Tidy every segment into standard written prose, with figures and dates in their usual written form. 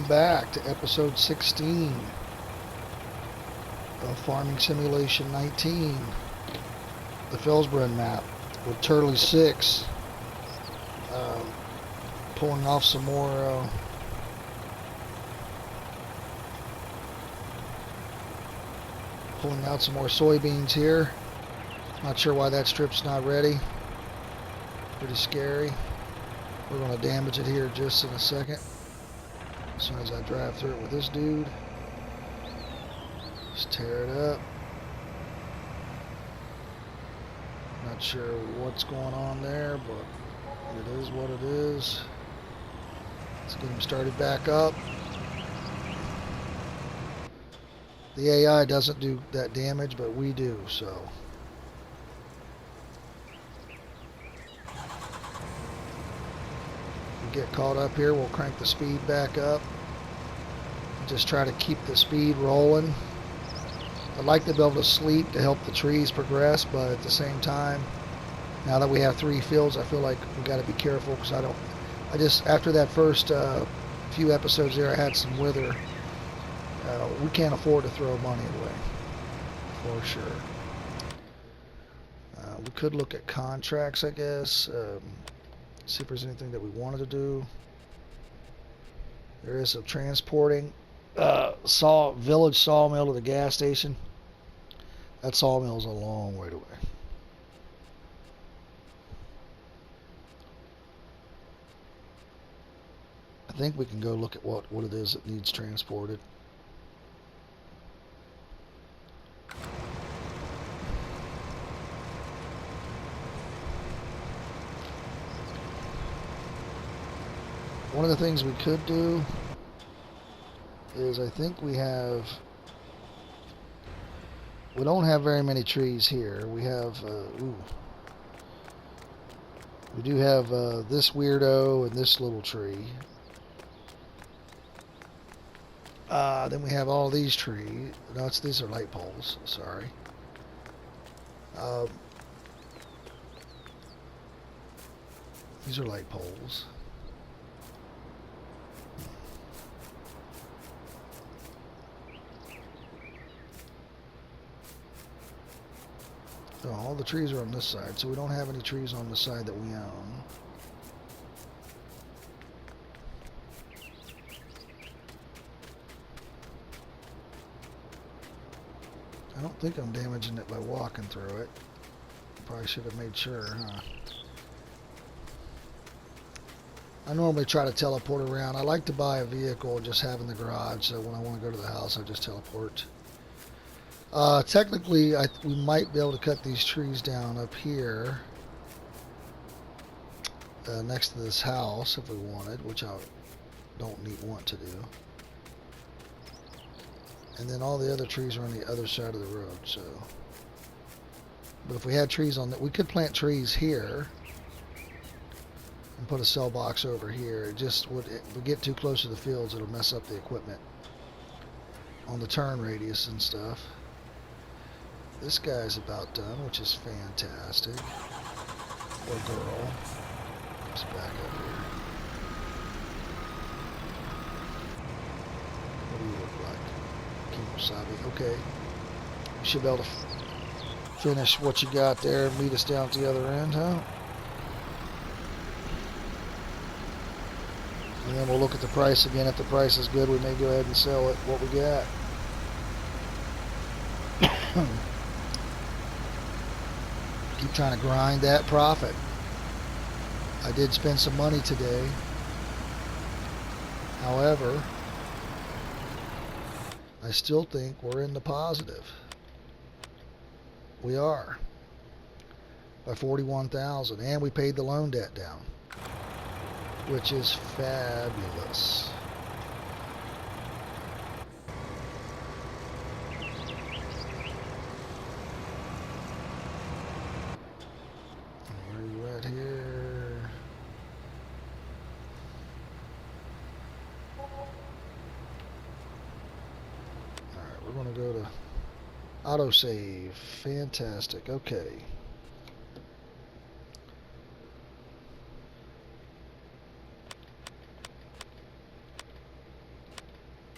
back to episode 16 of Farming Simulation 19, the Felsbrunn map with Turley 6, pulling off some more pulling out some more soybeans here. Not sure why that strip's not ready. Pretty scary. We're going to damage it here just in a second. As soon as I drive through it with this dude. Just tear it up. Not sure what's going on there, but it is what it is. Let's get him started back up. The AI doesn't do that damage, but we do, so. Get caught up here, we'll crank the speed back up. Just try to keep the speed rolling. I'd like to be able to sleep to help the trees progress, but at the same time, now that we have 3 fields, I feel like we got to be careful because after that first few episodes there, I had some wither. We can't afford to throw money away, for sure. We could look at contracts, I guess. See if there's anything that we wanted to do. There is some transporting. Village sawmill to the gas station. That sawmill's a long way away. I think we can go look at what it is that needs transported. One of the things we could do is I think we don't have very many trees here. We have, we do have this weirdo and this little tree. Then we have all these trees. No, these are light poles. Sorry. These are light poles. So all the trees are on this side, so we don't have any trees on the side that we own. I don't think I'm damaging it by walking through it. Probably should have made sure, huh? I normally try to teleport around. I like to buy a vehicle and just have in the garage, so when I want to go to the house, I just teleport. Technically, we might be able to cut these trees down up here next to this house if we wanted, which I don't want to do. And then all the other trees are on the other side of the road, so. But if we had trees on that, we could plant trees here and put a cell box over here. It just would, if we get too close to the fields, it'll mess up the equipment on the turn radius and stuff. This guy's about done, which is fantastic. Or girl. Let's back up here. What do you look like? Kimosabi. Okay. You should be able to finish what you got there and meet us down at the other end, huh? And then we'll look at the price again. If the price is good, we may go ahead and sell it what we got. Keep trying to grind that profit. I did spend some money today. However, I still think we're in the positive. We are. By $41,000. And we paid the loan debt down, which is fabulous. We're going to go to autosave. Fantastic. Okay.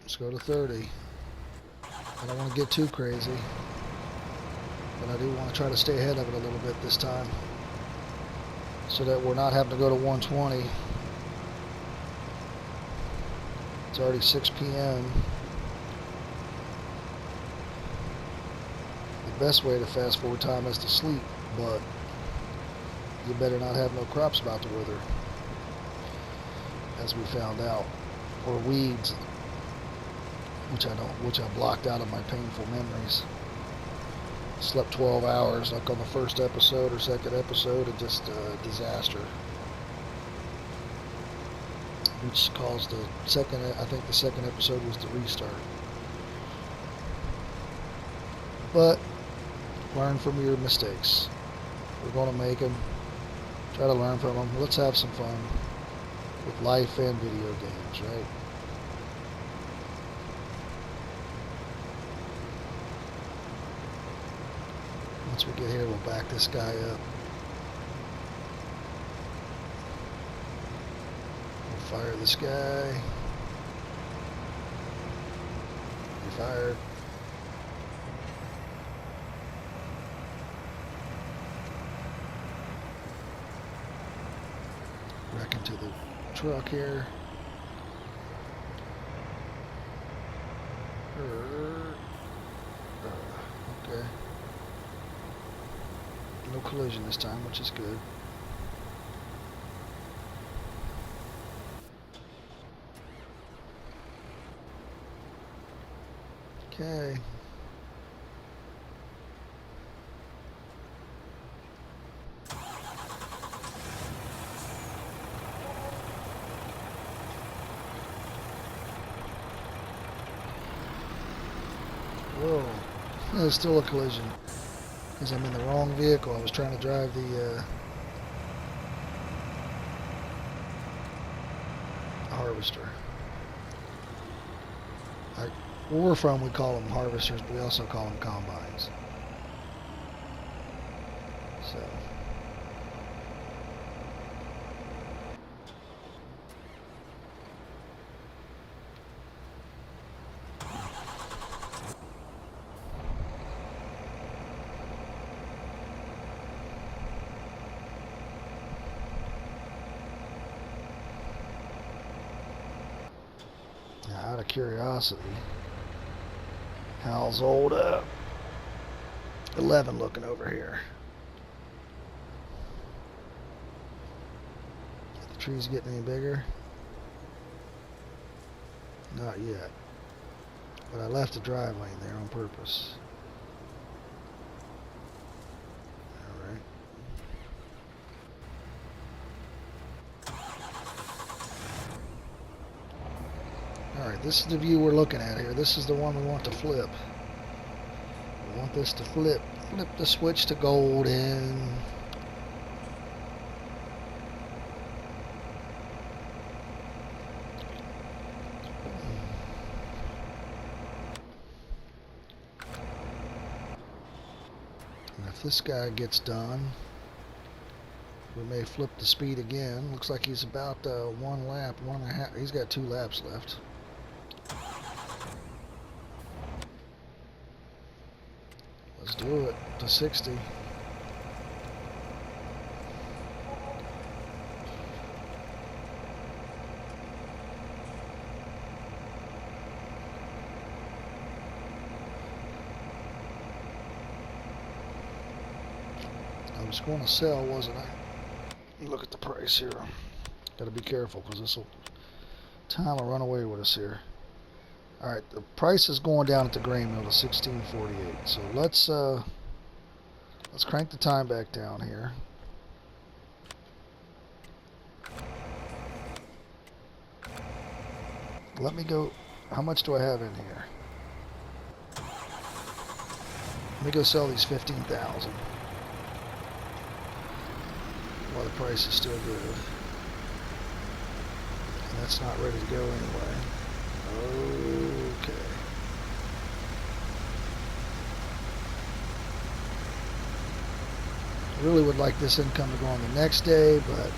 Let's go to 30. I don't want to get too crazy, but I do want to try to stay ahead of it a little bit this time so that we're not having to go to 120. It's already 6 p.m. The best way to fast forward time is to sleep, but you better not have no crops about to wither, as we found out, or weeds, which I blocked out of my painful memories. Slept 12 hours, like on the first episode or second episode, and just a disaster. Which caused the second, I think the second episode was the restart. But learn from your mistakes. We're going to make them. Try to learn from them. Let's have some fun with life and video games, right? Once we get here, we'll back this guy up. We'll fire this guy. He fired. Back into the truck here. Okay. No collision this time, which is good. Okay. Whoa. There's still a collision. Because I'm in the wrong vehicle. I was trying to drive the harvester. Where we're from, we call them harvesters, but we also call them combines. So. Now, out of curiosity, how's old 11 looking over here? Are the trees getting any bigger? Not yet. But I left the drive lane there on purpose. Alright. Alright, this is the view we're looking at here. This is the one we want to flip. We want this to flip. Flip the switch to golden. And if this guy gets done, we may flip the speed again. Looks like he's about one lap, 1.5. He's got 2 laps left. Let's do it to 60. I was going to sell, wasn't I? Look at the price here. Got to be careful because this time will run away with us here. All right, the price is going down at the grain mill to 16.48. So let's crank the time back down here. Let me go. How much do I have in here? Let me go sell these 15,000 while the price is still good. And that's not ready to go anyway. Okay. I really would like this income to go on the next day, but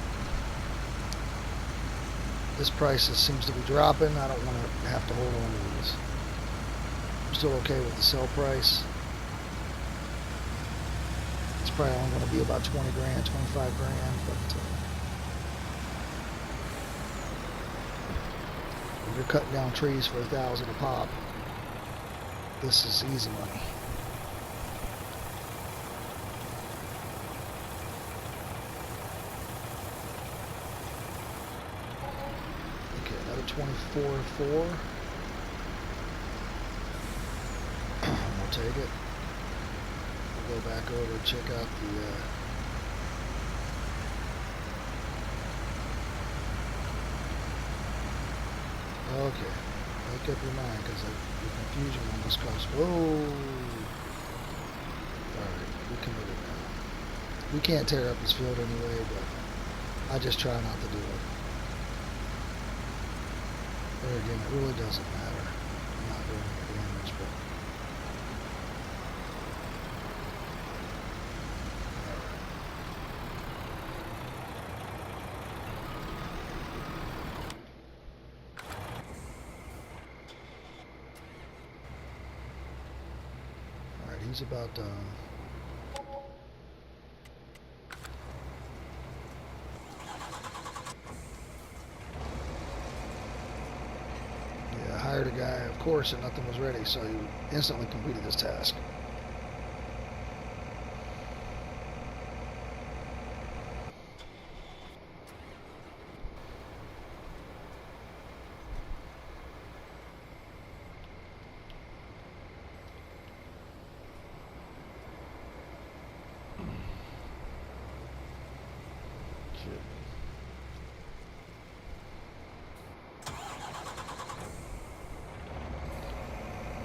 This price seems to be dropping. I don't want to have to hold on to these. I'm still okay with the sell price. It's probably only going to be about 20 grand, 25 grand, but if you're cutting down trees for $1,000 a pop, this is easy money. Okay, another 24.4. We'll take it. We'll go back over and check out the okay, make up your mind, because the confusion almost comes. Whoa! Alright, we committed now. We can't tear up this field anyway, but I just try not to do it. There again, it really doesn't matter. I'm not doing any damage, but he's about done. Yeah, I hired a guy, of course, and nothing was ready, so he instantly completed his task.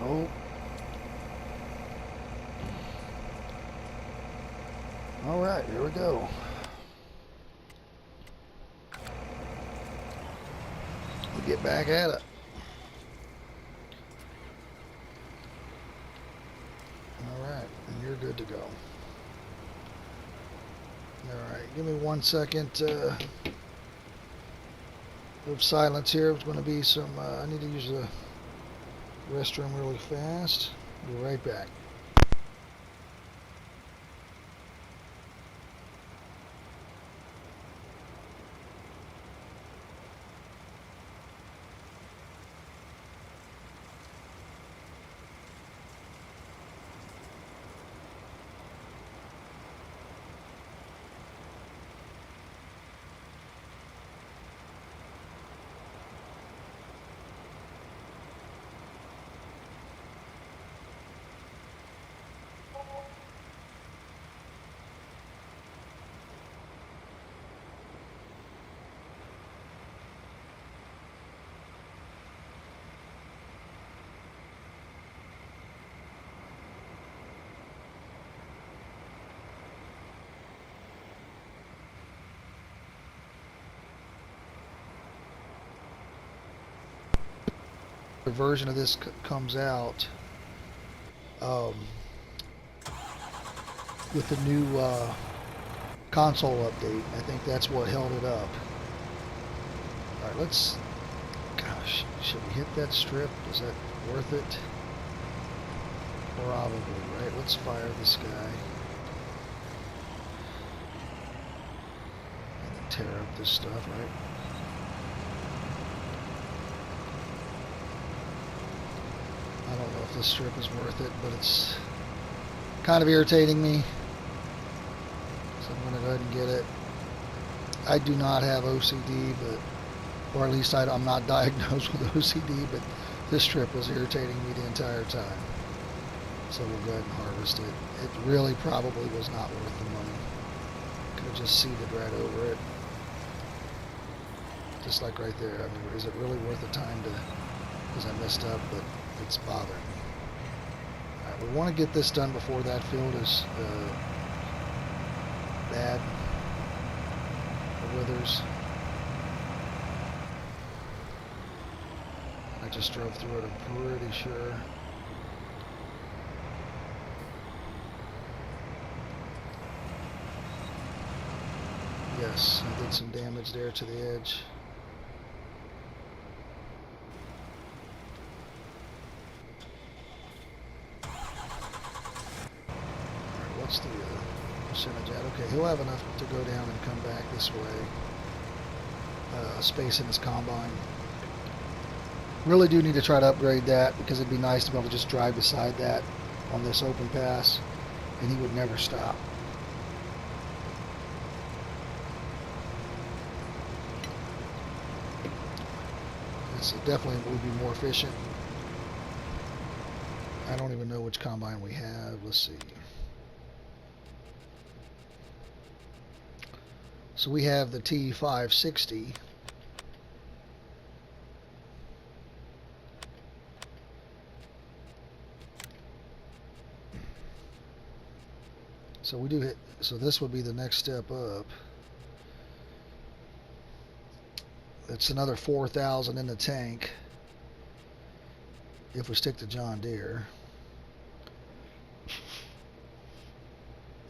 Oh. All right, here we go. We get back at it. All right, and you're good to go. All right, give me 1 second of silence here. There's going to be some, I need to use the restroom really fast. Be right back. The version of this comes out with the new console update. I think that's what held it up. All right, let's. Gosh, should we hit that strip? Is that worth it? Probably, right? Let's fire this guy and then tear up this stuff, right? I don't know if this strip is worth it, but it's kind of irritating me. So I'm going to go ahead and get it. I do not have OCD, but, or at least I'm not diagnosed with OCD, but this strip was irritating me the entire time. So we'll go ahead and harvest it. It really probably was not worth the money. Could have just seeded right over it. Just like right there. I mean, is it really worth the time to, because I messed up, but it's bothering me. All right, we want to get this done before that field is bad. The withers. I just drove through it, I'm pretty sure. Yes, I did some damage there to the edge. What's the percentage at? Okay, he'll have enough to go down and come back this way. Space in his combine. Really do need to try to upgrade that because it'd be nice to be able to just drive beside that on this open pass, and he would never stop. This definitely would be more efficient. I don't even know which combine we have. Let's see. So we have the T560. So we do hit, so this would be the next step up. That's another 4,000 in the tank if we stick to John Deere.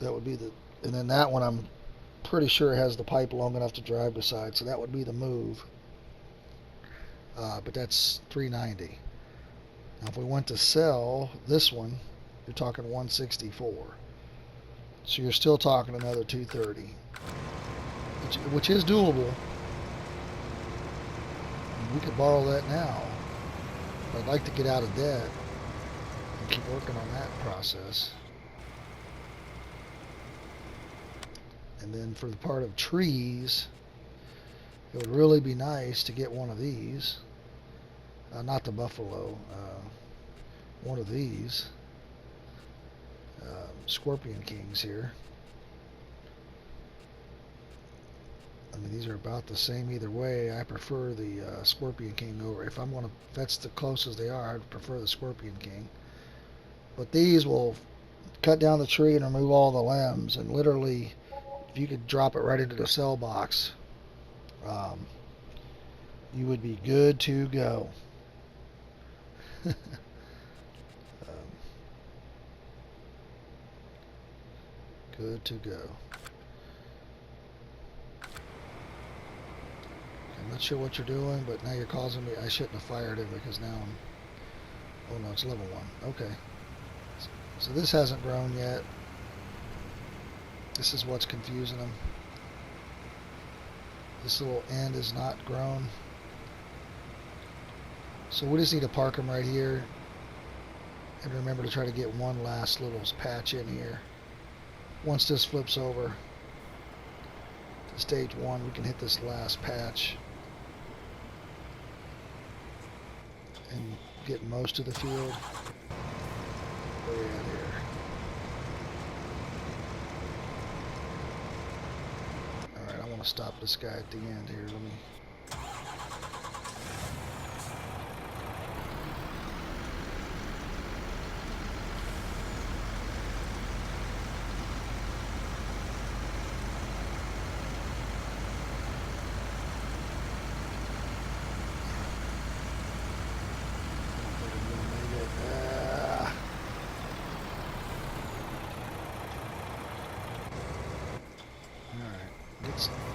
That would be the, and then that one I'm pretty sure has the pipe long enough to drive beside, so that would be the move. But that's 390. Now if we went to sell this one, you're talking 164. So you're still talking another 230, which is doable. We could borrow that now. But I'd like to get out of debt and keep working on that process. And then for the part of trees, it would really be nice to get one of these. Not the Buffalo. One of these. Scorpion Kings here. I mean, these are about the same either way. I prefer the Scorpion King over. If that's the closest they are, I'd prefer the Scorpion King. But these will cut down the tree and remove all the limbs. And literally, if you could drop it right into the cell box, you would be good to go. Good to go. I'm not sure what you're doing, but now you're causing me. I shouldn't have fired it because now I'm. Oh no, it's level 1. Okay. So this hasn't grown yet. This is what's confusing them. This little end is not grown. So we just need to park them right here. And remember to try to get one last little patch in here. Once this flips over to stage 1, we can hit this last patch and get most of the field. Where are we at here? Alright, I want to stop this guy at the end here. Let me.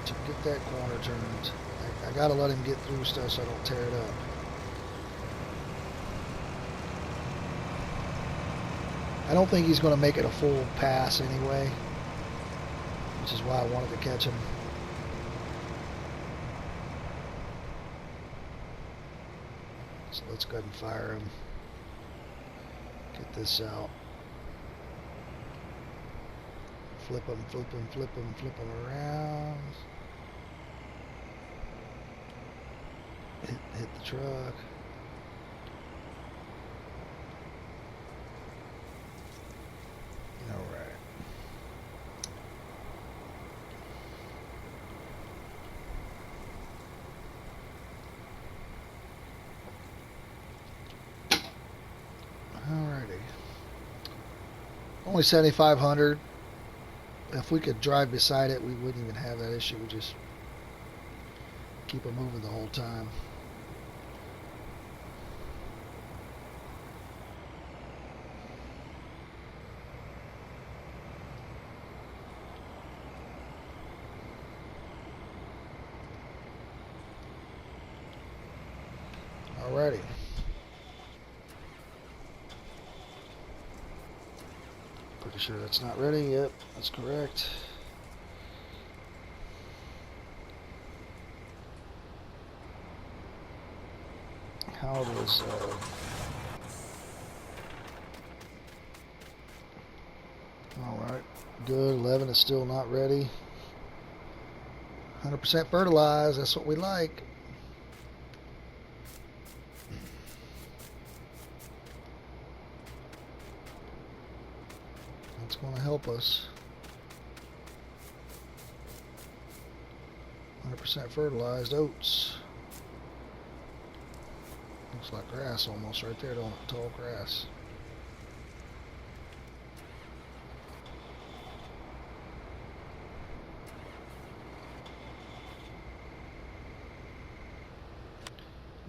To get that corner turned, I gotta let him get through stuff so I don't tear it up. I don't think he's going to make it a full pass anyway, which is why I wanted to catch him. So let's go ahead and fire him. Get this out. Flip them, flip them, flip them, flip them around. Hit the truck. All right. Alrighty. Only 7,500. If we could drive beside it, we wouldn't even have that issue. We just keep it moving the whole time. Alrighty. Pretty sure that's not ready. Yep, that's correct. How does alright, good. 11 is still not ready. 100% fertilized, that's what we like. That's going to help us. 100% fertilized oats. Looks like grass almost right there, don't it? Tall grass.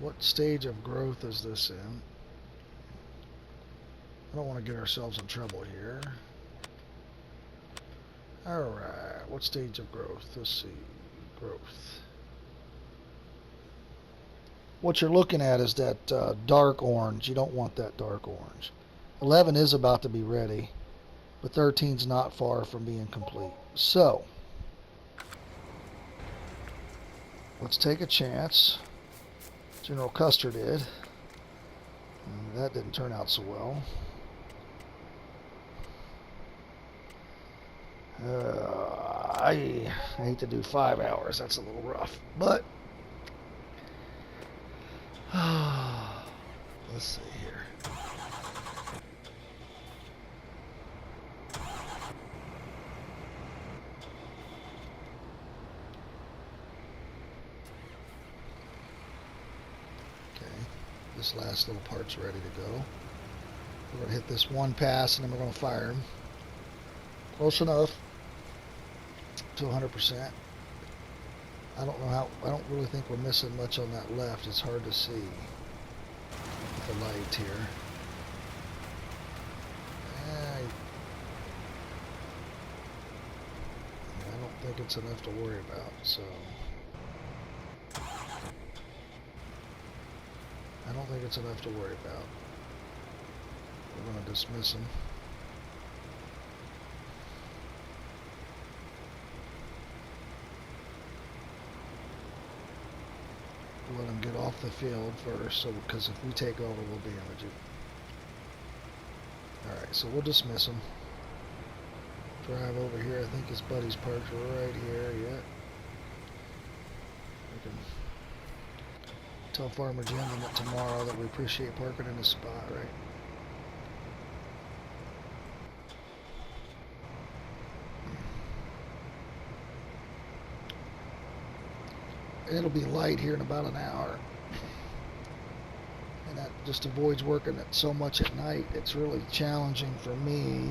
What stage of growth is this in? I don't want to get ourselves in trouble here. Alright, what stage of growth? Let's see. Growth. What you're looking at is that dark orange. You don't want that dark orange. 11 is about to be ready, but 13's not far from being complete. So, let's take a chance. General Custer did. And that didn't turn out so well. I hate to do 5 hours. That's a little rough. But, let's see here. Okay, this last little part's ready to go. We're going to hit this one pass and then we're going to fire him. Close enough to 100%. I don't know how, I don't really think we're missing much on that left. It's hard to see with the light here. I don't think it's enough to worry about, so I don't think it's enough to worry about. We're going to dismiss him. Let him get off the field first, so because if we take over, we'll damage it. Alright, so we'll dismiss him. Drive over here. I think his buddy's parked right here. Yeah. We can tell Farmer Jim that tomorrow that we appreciate parking in his spot, right? It'll be light here in about an hour. And that just avoids working it so much at night. It's really challenging for me.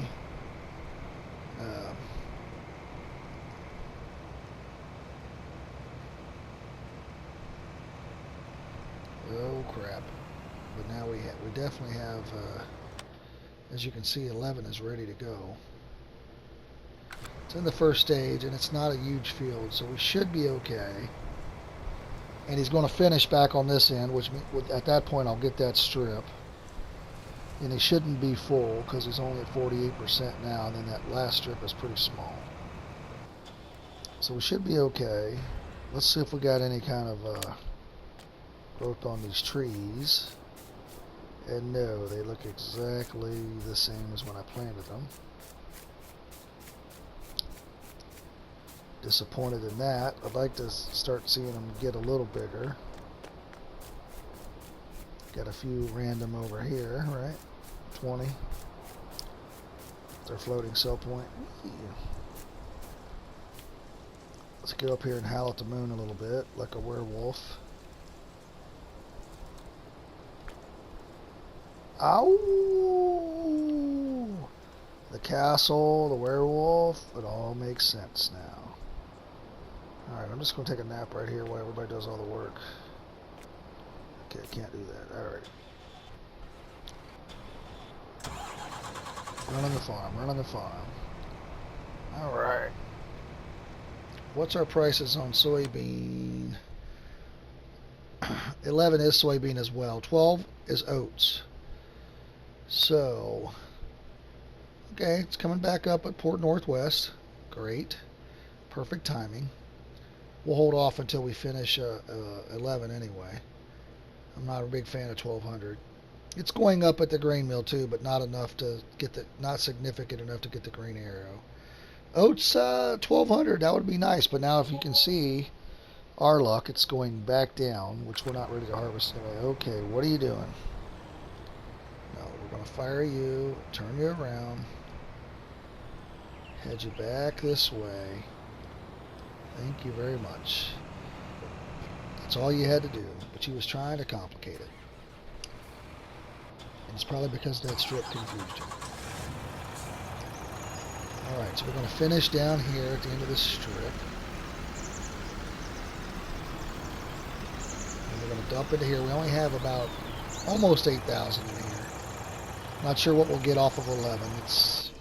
Oh crap. But now we definitely have, as you can see, 11 is ready to go. It's in the first stage and it's not a huge field, so we should be okay. And he's going to finish back on this end, which at that point I'll get that strip. And he shouldn't be full because he's only at 48% now, and then that last strip is pretty small. So we should be okay. Let's see if we got any kind of growth on these trees. And no, they look exactly the same as when I planted them. Disappointed in that. I'd like to start seeing them get a little bigger. Got a few random over here, right? 20. Their floating cell point. Let's get up here and howl at the moon a little bit, like a werewolf. Ow! The castle, the werewolf, it all makes sense now. Alright, I'm just going to take a nap right here while everybody does all the work. Okay, I can't do that. Alright. Running the farm, running the farm. Alright. What's our prices on soybean? 11 is soybean as well. 12 is oats. So, Okay, it's coming back up at port northwest. Great. Perfect timing. We'll hold off until we finish 11 anyway. I'm not a big fan of 1200. It's going up at the grain mill too, but not enough to get not significant enough to get the green arrow. Oats 1200, that would be nice, but now if you can see our luck, it's going back down, which we're not ready to harvest anyway. Okay, what are you doing? No, we're going to fire you, turn you around, head you back this way. Thank you very much. That's all you had to do, but you was trying to complicate it. And it's probably because that strip confused you. Alright, so we're going to finish down here at the end of this strip. And we're going to dump into here. We only have about almost 8,000 in here. Not sure what we'll get off of 11. It's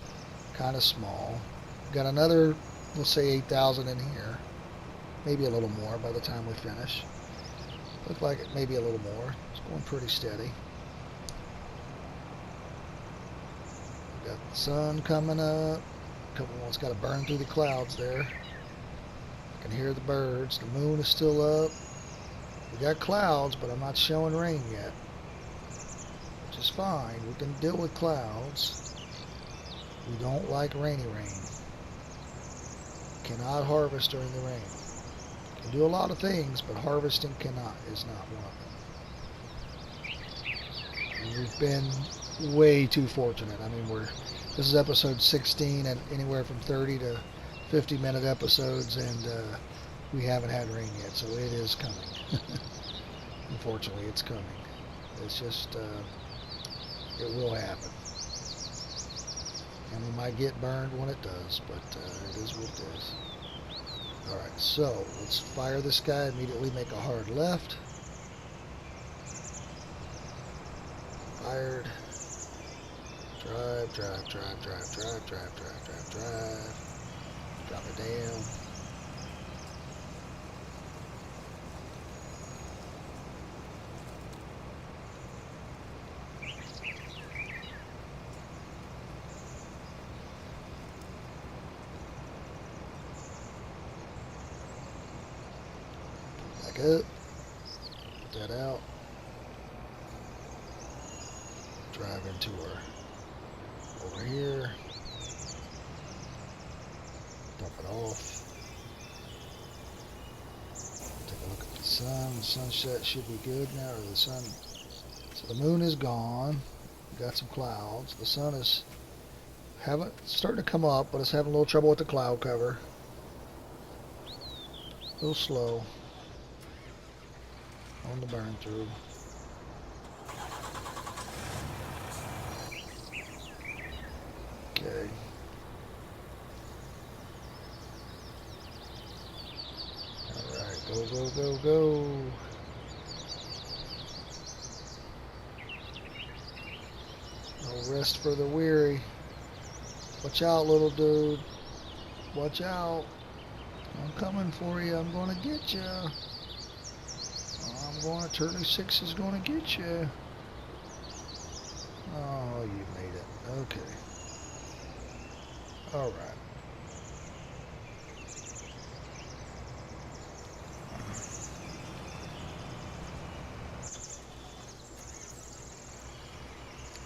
kind of small. We've got another, we'll say 8,000 in here. Maybe a little more by the time we finish. Look like it maybe a little more. It's going pretty steady. We've got the sun coming up. A couple ones got to burn through the clouds there. I can hear the birds. The moon is still up. We got clouds, but I'm not showing rain yet. Which is fine. We can deal with clouds. We don't like rainy rain. Cannot harvest during the rain. Can do a lot of things, but harvesting is not one of them. And we've been way too fortunate. I mean, this is episode 16 and anywhere from 30 to 50-minute episodes, and we haven't had rain yet, so it is coming. Unfortunately, it's coming. It's just, it will happen. And we might get burned when it does, but it is what it is. Alright, so let's fire this guy, immediately make a hard left. Fired. Drive. Drop it down. Back up. Put that out. Drive into her. Over here. Dump it off. Take a look at the sun. The sunset should be good now. Or the sun. So the moon is gone. We got some clouds. The sun is starting to come up, but it's having a little trouble with the cloud cover. A little slow on the burn through. Okay. Alright, go. No rest for the weary. Watch out, little dude. Watch out. I'm coming for you. I'm going to get you. Turtle 6 is going to get you. Oh, you made it. Okay. Alright.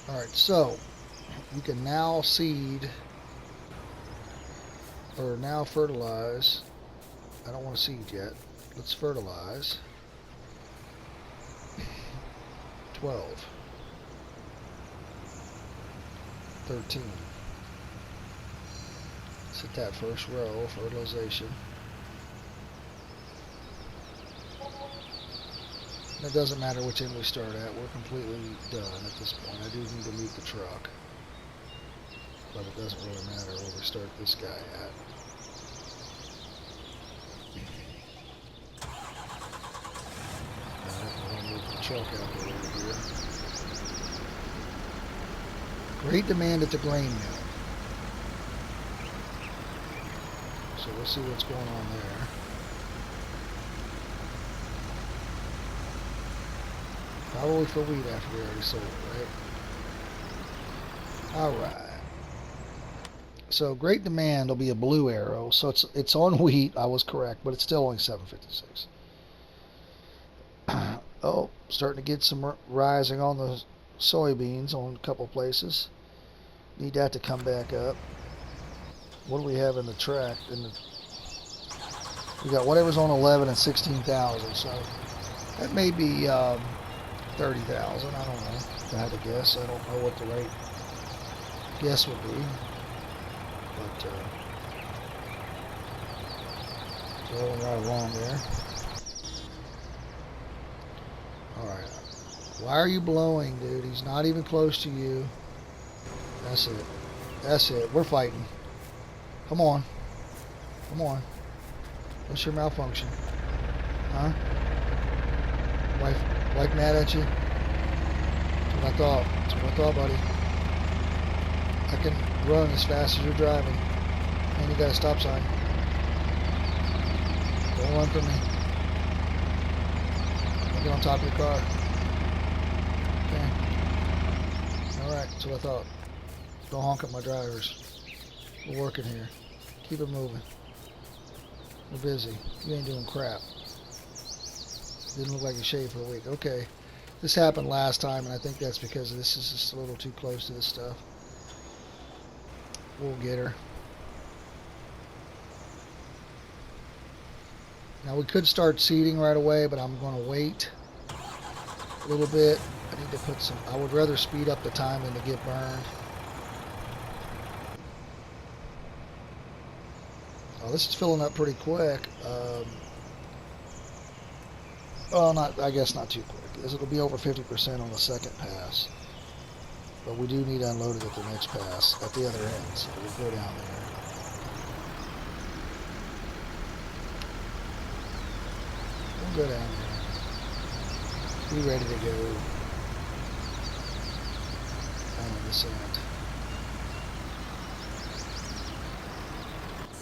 Alright, so you can now seed or now fertilize. I don't want to seed yet. Let's fertilize. 12. 13. Let's hit that first row, fertilization. It doesn't matter which end we start at, we're completely done at this point. I do need to leave the truck, but it doesn't really matter where we start this guy at. Alright, we're going to move the truck out the way here. Great demand at the grain mill. So we'll see what's going on there. Probably for wheat after we already sold it, right? Alright. So great demand will be a blue arrow. So it's on wheat. I was correct, but it's still only 756. Oh, starting to get some rising on the soybeans on a couple places. Need that to come back up. What do we have in the track? We got whatever's on 11 and 16,000. So that may be 30,000. I don't know. If I had to guess, I don't know what the right guess would be. But rolling right along there. Alright. Why are you blowing, dude? He's not even close to you. That's it. That's it. We're fighting. Come on. Come on. What's your malfunction? Huh? Wife mad at you? That's what I thought. That's what I thought, buddy. I can run as fast as you're driving. And you got a stop sign. Don't run from me. I'll get on top of your car. Okay. Alright, that's what I thought. Don't honk at my drivers. We're working here. Keep it moving. We're busy. You ain't doing crap. Didn't look like you shaved for a week. Okay. This happened last time, and I think that's because this is just a little too close to this stuff. We'll get her. Now we could start seeding right away, but I'm going to wait a little bit. I need to put some, I would rather speed up the time than to get burned. Oh, this is filling up pretty quick. Well, I guess not too quick. It'll be over 50% on the second pass. But we do need to unload it at the next pass, at the other end. So we'll go down there. We'll go down there. Be ready to go on this end.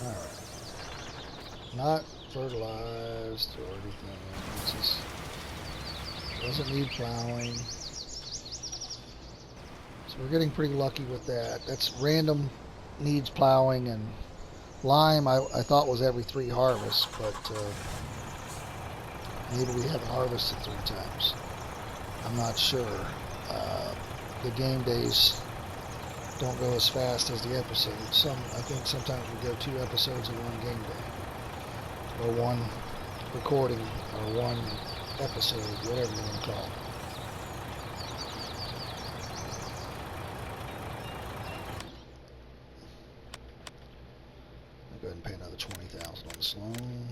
Alright. Not fertilized or anything. It just doesn't need plowing. So we're getting pretty lucky with that. That's random needs plowing, and lime I thought was every 3 harvests, but maybe we haven't harvested 3 times. I'm not sure. The game days don't go as fast as the episodes. I think sometimes we go 2 episodes in one game day, or 1 recording, or 1 episode, whatever you want to call it. I'll go ahead and pay another 20,000 on this loan.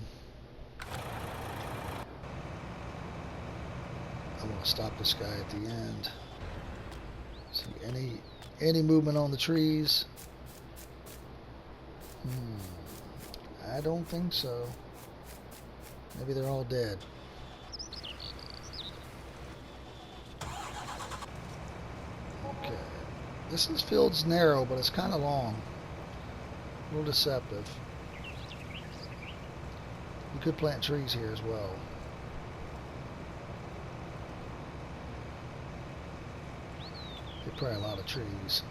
I'm going to stop this guy at the end. See any movement on the trees? I don't think so. Maybe they're all dead. Okay. This field's narrow, but it's kind of long. A little deceptive. We could plant trees here as well. There's probably a lot of trees.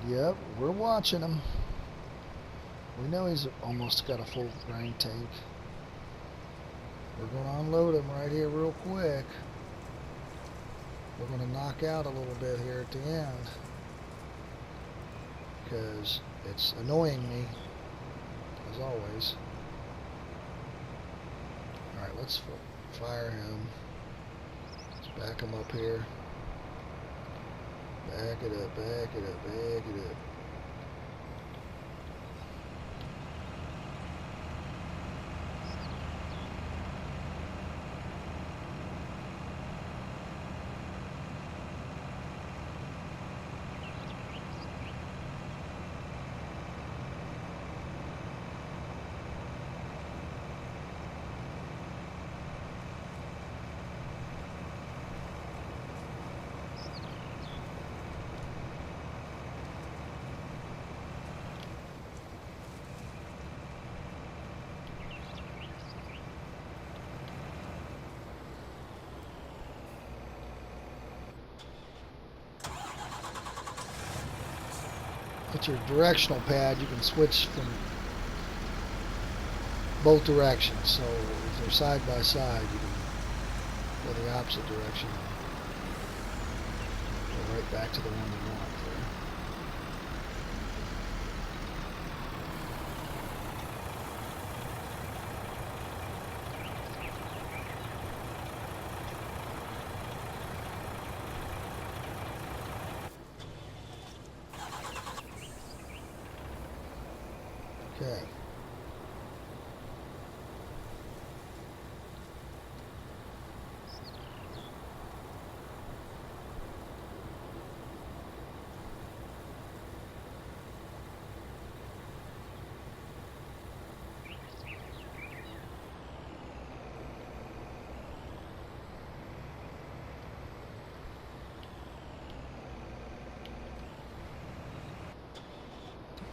Yep, we're watching him. We know he's almost got a full grain tank. We're going to unload him right here real quick. We're going to knock out a little bit here at the end, because it's annoying me, as always. Alright, let's fire him. Let's back him up here. Back it up, back it up, back it up. With your directional pad, you can switch from both directions. So if they're side by side, you can go the opposite direction. Go right back to the one you want there. Okay.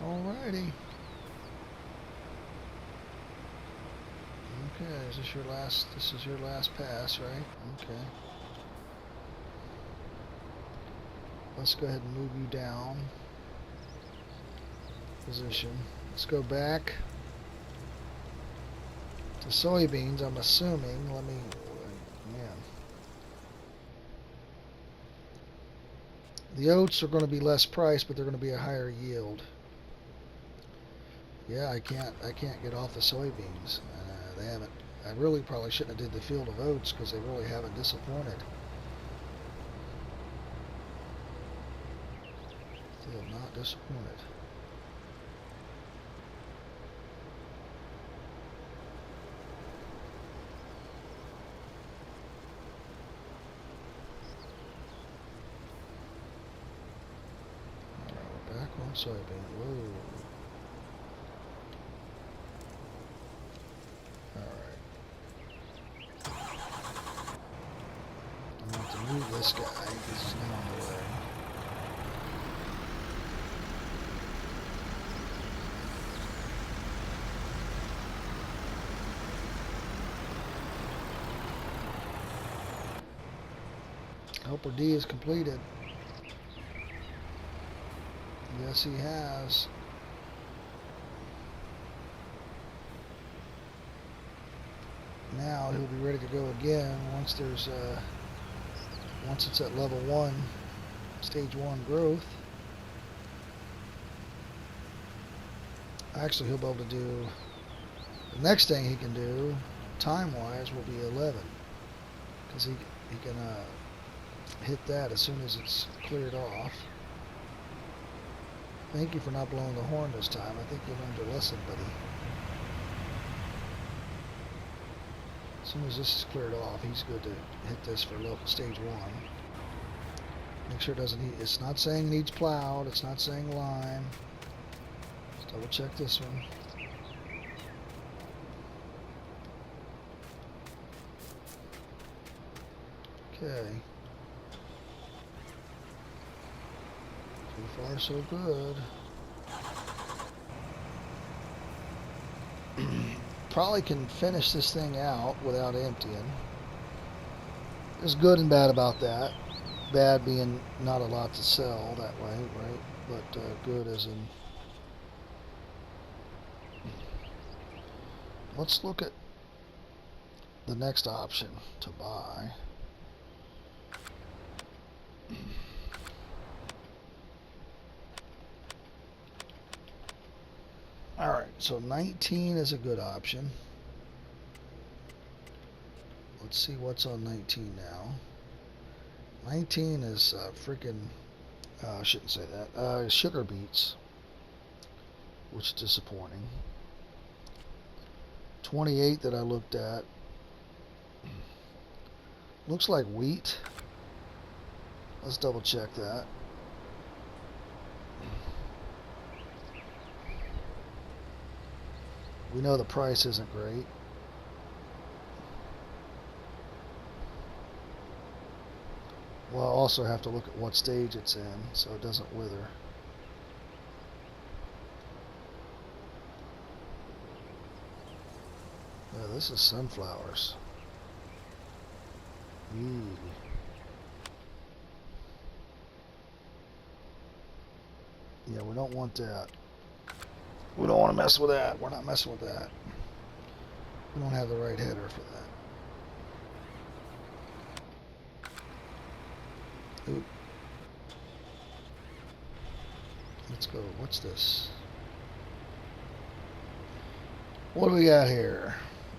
Alrighty. Okay, is this is your last pass, right? Okay. Let's go ahead and move you down. Position. Let's go back to soybeans, I'm assuming. Man. The oats are going to be less price, but they're going to be a higher yield. Yeah, I can't get off the soybeans. They haven't. I really probably shouldn't have did the field of oats because they really haven't disappointed. They have not disappointed. Alright, we're back on soybean. Whoa. Move this guy because he's now on the way. Helper D is completed. Yes, he has. Now he'll be ready to go again once it's at level 1, stage 1 growth. Actually, he'll be able to do, the next thing he can do, time-wise, will be 11. Because he can hit that as soon as it's cleared off. Thank you for not blowing the horn this time. I think you learned your lesson, buddy. As soon as this is cleared off, he's good to hit this for local stage 1. Make sure it doesn't need, it's not saying it needs plowed, it's not saying lime. Let's double check this one. Okay. So far so good. Probably can finish this thing out without emptying. There's good and bad about that. Bad being not a lot to sell that way, right? But good as in... Let's look at the next option to buy. Alright, so 19 is a good option. Let's see what's on 19 now. 19 is freaking, I shouldn't say that, sugar beets, which is disappointing. 28 that I looked at looks like wheat. Let's double check that. We know the price isn't great. Well, I'll also have to look at what stage it's in so it doesn't wither. Yeah, this is sunflowers. Eee. Yeah, we don't want that. We don't want to mess with that. We're not messing with that. We don't have the right header for that. Oop. Let's go. What's this? What do we got here?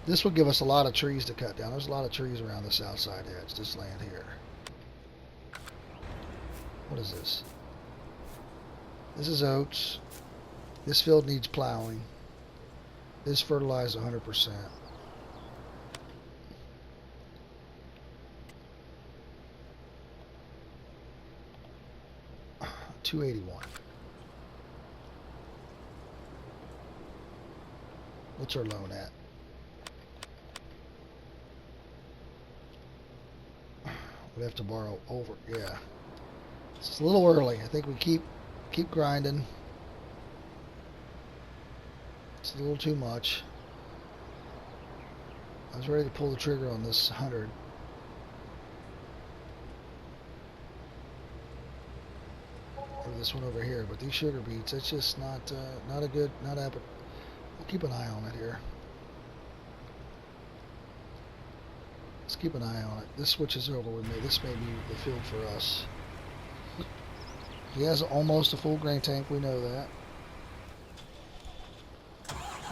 This will give us a lot of trees to cut down. There's a lot of trees around this outside edge, this land here. What is this? This is oats. This field needs plowing. This fertilized 100%. $281. What's our loan at? We'd have to borrow over. Yeah, it's a little early. I think we keep grinding. It's a little too much. I was ready to pull the trigger on this 100. Or this one over here, but these sugar beets, it's just not a good, not a. We'll keep an eye on it here. Let's keep an eye on it. This switches over with me. This may be the field for us. He has almost a full grain tank. We know that.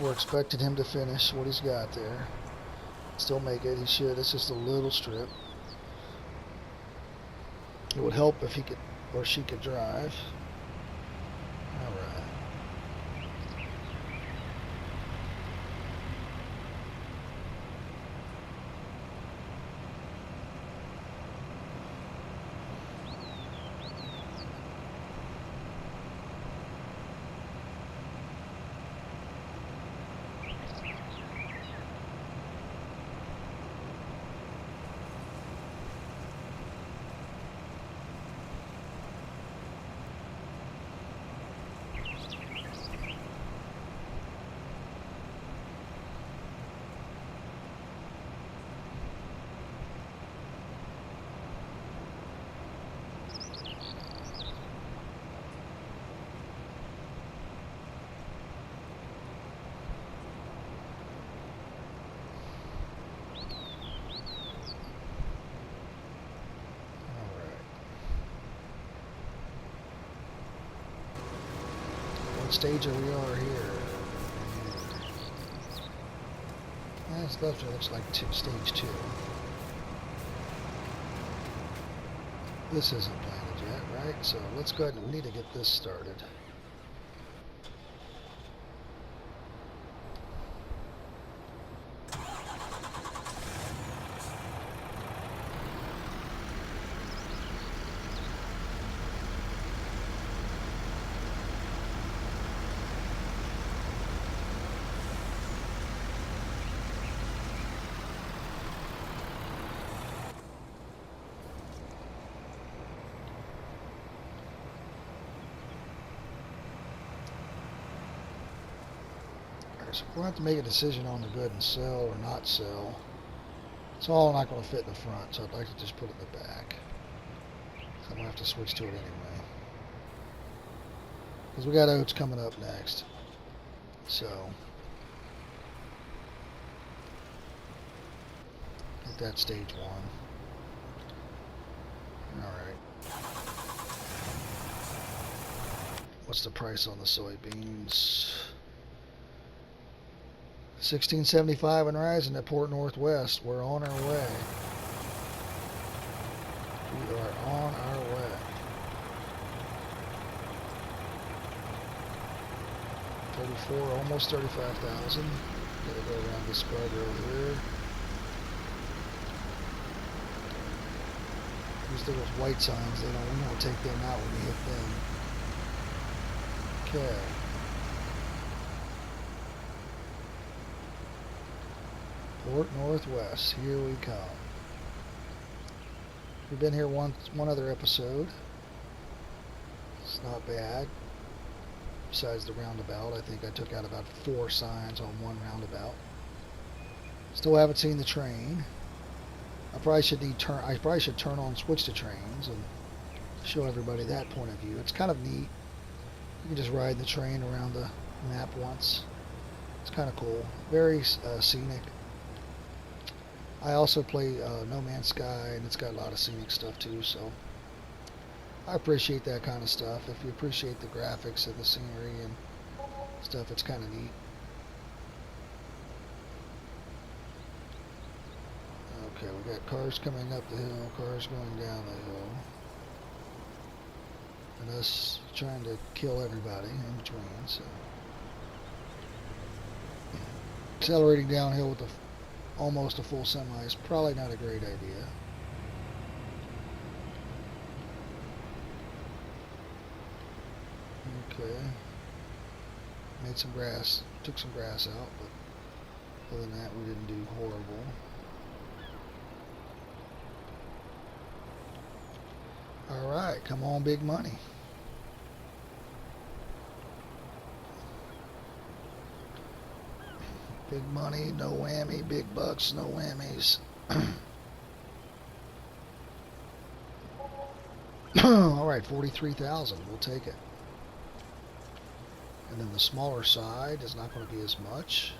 We're expecting him to finish what he's got there. Still make it. He should. It's just a little strip. It would help if he could, or she could drive. All right. What stage are we on here? That's definitely looks like stage 2. This isn't planted yet, right? So let's go ahead and we need to get this started. So we'll have to make a decision on the good and sell or not sell. It's all not going to fit in the front, so I'd like to just put it in the back. So I'm going to have to switch to it anyway. Because we got oats coming up next. So, hit that stage 1. Alright. What's the price on the soybeans? $16.75 and rising at Port Northwest. We're on our way. We are on our way. 34, almost 35,000. Gotta go around this bud over here. These little white signs, we don't take them out when we hit them. Okay. Port Northwest, here we come. We've been here one other episode. It's not bad. Besides the roundabout, I think I took out about 4 signs on one roundabout. Still haven't seen the train. I probably should switch to trains and show everybody that point of view. It's kind of neat. You can just ride the train around the map once. It's kind of cool. Very scenic. I also play No Man's Sky, and it's got a lot of scenic stuff too, so I appreciate that kind of stuff. If you appreciate the graphics and the scenery and stuff, it's kind of neat. Okay, we got cars coming up the hill, cars going down the hill, and us trying to kill everybody in between. So accelerating downhill with almost a full semi is probably not a great idea. Okay, made some grass, took some grass out, but other than that, we didn't do horrible. Alright, come on, big money. Big money, no whammy. Big bucks, no whammies. Alright, 43,000. We'll take it. And then the smaller side is not going to be as much.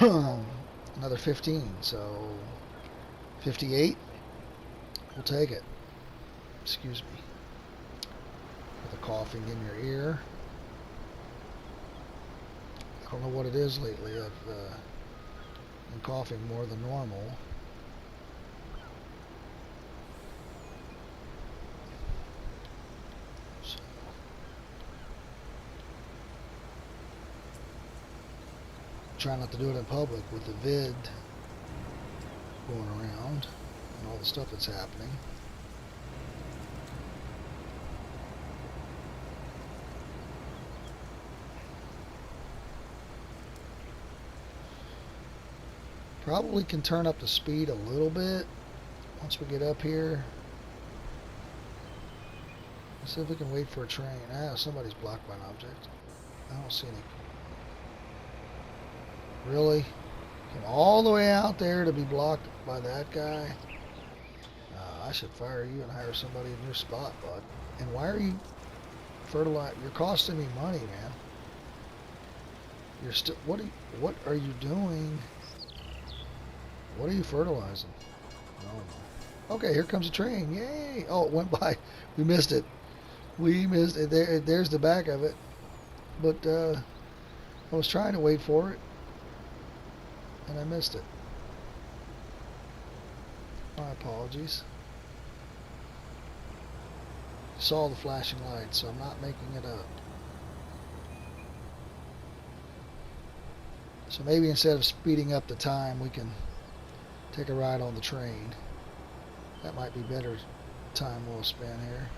Another 15, so 58. We'll take it. Excuse me. For the coughing in your ear. I don't know what it is lately. I've been coughing more than normal. So, try not to do it in public with the vid going around and all the stuff that's happening. Probably can turn up the speed a little bit once we get up here. Let's see if we can wait for a train. Ah, somebody's blocked by an object. I don't see any. Really? Came all the way out there to be blocked by that guy? I should fire you and hire somebody in your spot, bud. And why are you fertilizing? You're costing me money, man. You're still. What are you doing? What are you fertilizing? Oh. Okay, here comes a train. Yay! Oh, it went by. We missed it. We missed it. There's the back of it. But I was trying to wait for it, and I missed it. My apologies. Saw the flashing lights, so I'm not making it up. So maybe instead of speeding up the time, we can take a ride on the train. That might be better time we'll spend here.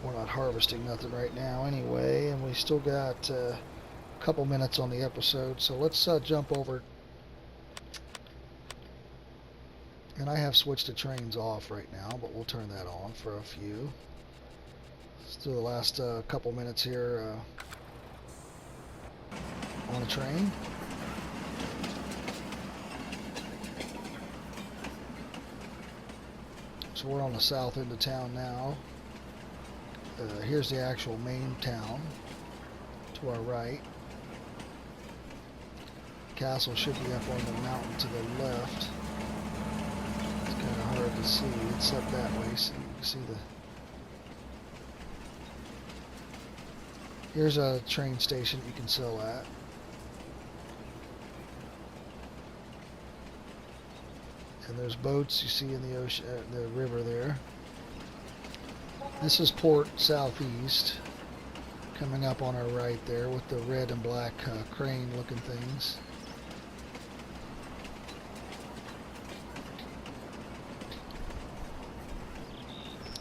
We're not harvesting nothing right now anyway, and we still got a couple minutes on the episode, so let's jump over. And I have switched the trains off right now, but we'll turn that on for a few. Let's do the last couple minutes here on a train. So we're on the south end of town now. Here's the actual main town to our right. Castle should be up on the mountain to the left. It's kind of hard to see. It's up that way, so you can see the... Here's a train station you can sell at. And there's boats you see in the ocean, the river there. This is Port Southeast, coming up on our right there with the red and black crane looking things.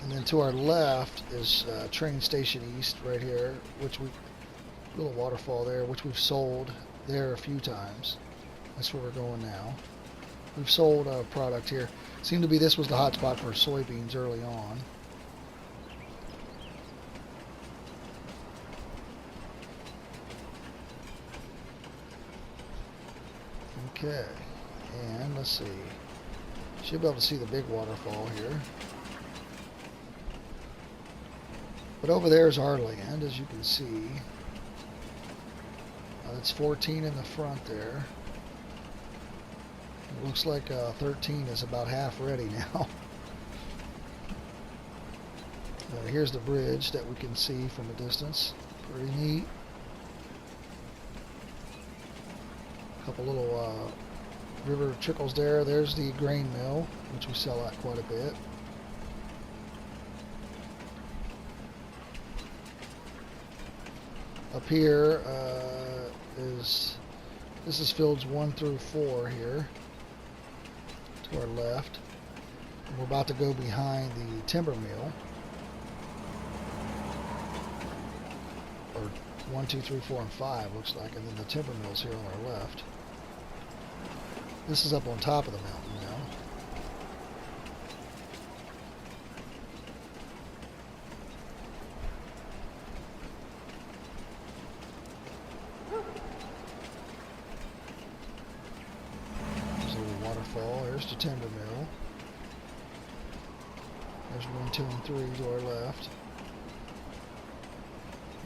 And then to our left is Train Station East right here, which we, little waterfall there, which we've sold there a few times. That's where we're going now. We've sold a product here. Seemed to be this was the hot spot for soybeans early on. Okay, and let's see. Should be able to see the big waterfall here. But over there is our land, as you can see. That's 14 in the front there. It looks like 13 is about half ready now. Here's the bridge that we can see from a distance. Pretty neat. A couple little river trickles there. There's the grain mill, which we sell at quite a bit. Up here this is fields 1 through 4 here to our left. And we're about to go behind the timber mill. Or 1, 2, 3, 4, and 5 looks like, and then the timber mill's here on our left. This is up on top of the mountain now. There's a little waterfall. There's the timber mill. There's 1, 2, and 3 to our left.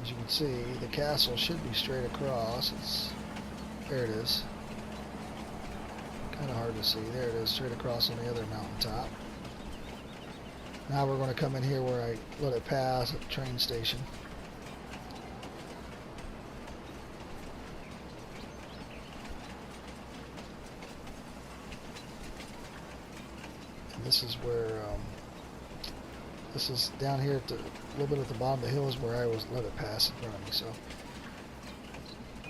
As you can see, the castle should be straight across. There it is. Kind of hard to see. There it is, straight across on the other mountaintop. Now we're going to come in here where I let it pass at the train station. And this is where, this is down here at the, a little bit at the bottom of the hill is where I always let it pass in front of me. So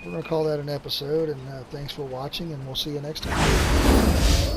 we're going to call that an episode, and thanks for watching, and we'll see you next time.